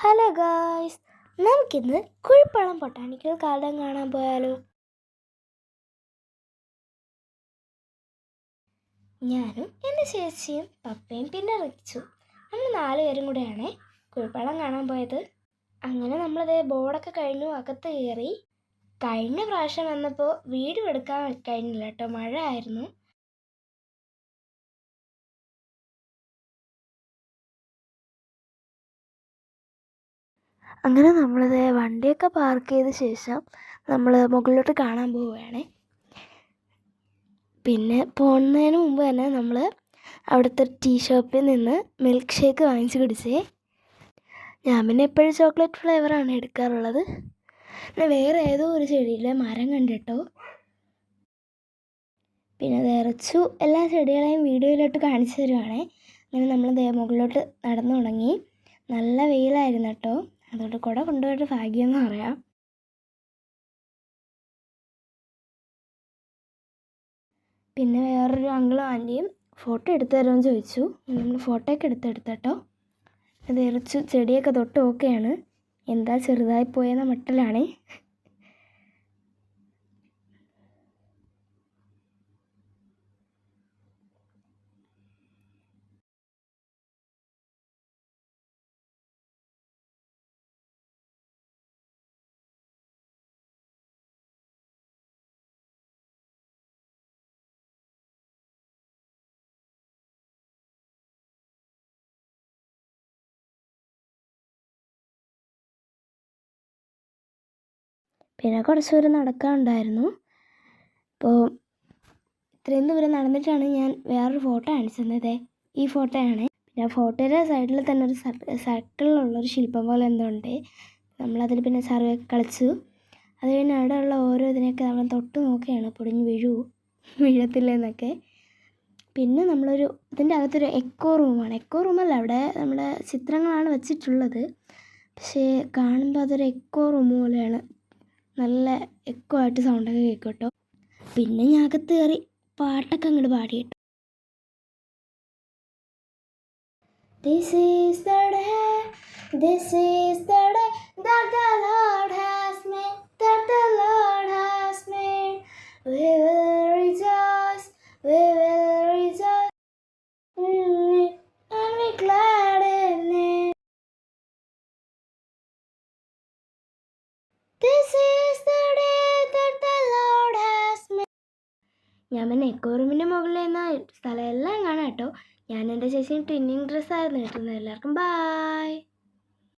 Hello guys, നമുക്കിന്ന് Kuzhippallam botanical garden കാണാൻ പോയാലോ? ഞാനും എൻ്റെ ചേച്ചിയും പപ്പയും പിന്നെ റിച്ചു, നമ്മൾ 4 പേരും കൂടെയാണ് കുഴിപ്പള്ളം കാണാൻ പോയത്. അങ്ങനെ നമ്മളത് ബോർഡൊക്കെ കഴിഞ്ഞു അകത്ത് കയറി. കഴിഞ്ഞ പ്രാവശ്യം വന്നപ്പോൾ വീഡിയോ എടുക്കാൻ കഴിഞ്ഞില്ല കേട്ടോ, മഴ ആയിരുന്നു. അങ്ങനെ നമ്മളത് വണ്ടിയൊക്കെ പാർക്ക് ചെയ്ത ശേഷം നമ്മൾ മുകളിലോട്ട് കാണാൻ പോവുകയാണ്. പിന്നെ പോകുന്നതിന് മുമ്പ് തന്നെ നമ്മൾ അവിടുത്തെ ടീ ഷോപ്പിൽ നിന്ന് മിൽക്ക് ഷേക്ക് വാങ്ങിച്ച് കുടിച്ചേ. ഞാൻ പിന്നെ എപ്പോഴും ചോക്ലേറ്റ് ഫ്ലേവറാണ് എടുക്കാറുള്ളത്. പിന്നെ വേറെ ഏതോ ഒരു ചെടിയിലെ മരം കണ്ടിട്ടോ. പിന്നെ നിറച്ചു എല്ലാ ചെടികളെയും വീഡിയോയിലോട്ട് കാണിച്ചു തരുവാണേ. അങ്ങനെ നമ്മൾ മുകളിലോട്ട് നടന്നു തുടങ്ങി. നല്ല വെയിലായിരുന്നു കേട്ടോ, അതുകൊണ്ട് കുട കൊണ്ടുപോയിട്ട് ഭാഗ്യമെന്ന് പറയാം. പിന്നെ വേറൊരു അങ്കിളും ആൻറ്റിയും ഫോട്ടോ എടുത്തു തരുമെന്ന് ചോദിച്ചു. നമ്മൾ ഫോട്ടോയൊക്കെ എടുത്തെടുത്തട്ടോ. അത് ഇറച്ചു ചെടിയൊക്കെ തൊട്ട് ഓക്കെയാണ്, എന്താ ചെറുതായി പോയെന്ന മട്ടിലാണ്. പിന്നെ കുറച്ച് ദൂരം നടക്കാനുണ്ടായിരുന്നു. അപ്പോൾ ഇത്രയും ദൂരം നടന്നിട്ടാണ് ഞാൻ വേറൊരു ഫോട്ടോ കാണിച്ചു തന്നത്. ഈ ഫോട്ടോയാണ്. പിന്നെ ഫോട്ടോയുടെ സൈഡിൽ തന്നെ ഒരു സർക്കിളിലുള്ളൊരു ശില്പം പോലെ എന്തോ ഉണ്ട്. നമ്മളതിൽ പിന്നെ സർവേ കളിച്ചു. അത് കഴിഞ്ഞ് അവിടെയുള്ള ഓരോ ഇതിനെയൊക്കെ നമ്മൾ തൊട്ട് നോക്കുകയാണ്, പൊടിഞ്ഞ് വീഴത്തില്ലെന്നൊക്കെ. പിന്നെ നമ്മളൊരു ഇതിൻ്റെ അകത്തൊരു എക്കോ റൂമാണ്. എക്കോ റൂമല്ല, അവിടെ നമ്മുടെ ചിത്രങ്ങളാണ് വെച്ചിട്ടുള്ളത്. പക്ഷേ കാണുമ്പോൾ അതൊരു എക്കോ റൂം പോലെയാണ്. നല്ല എക്കോ ആയിട്ട് സൗണ്ടൊക്കെ കേൾക്കും കേട്ടോ. പിന്നെ ഞാൻ അകത്ത് കയറി പാട്ടൊക്കെ അങ്ങോട്ട് പാടി കേട്ടോ. This is the day, this is the day that the Lord has made, that the Lord has made. We will rejoice, we will rejoice in it and be glad in it. This is the day that the Lord has made. ഞാൻ പിന്നെ echo റൂമിൻ്റെ മുകളിൽ നിന്ന് സ്ഥലം എല്ലാം കാണാം കേട്ടോ. ഞാൻ എൻ്റെ ചേച്ചിയും ട്വിന്നിങ് ഡ്രസ്സായിരുന്നു കിട്ടുന്നത്. എല്ലാവർക്കും ബായ്.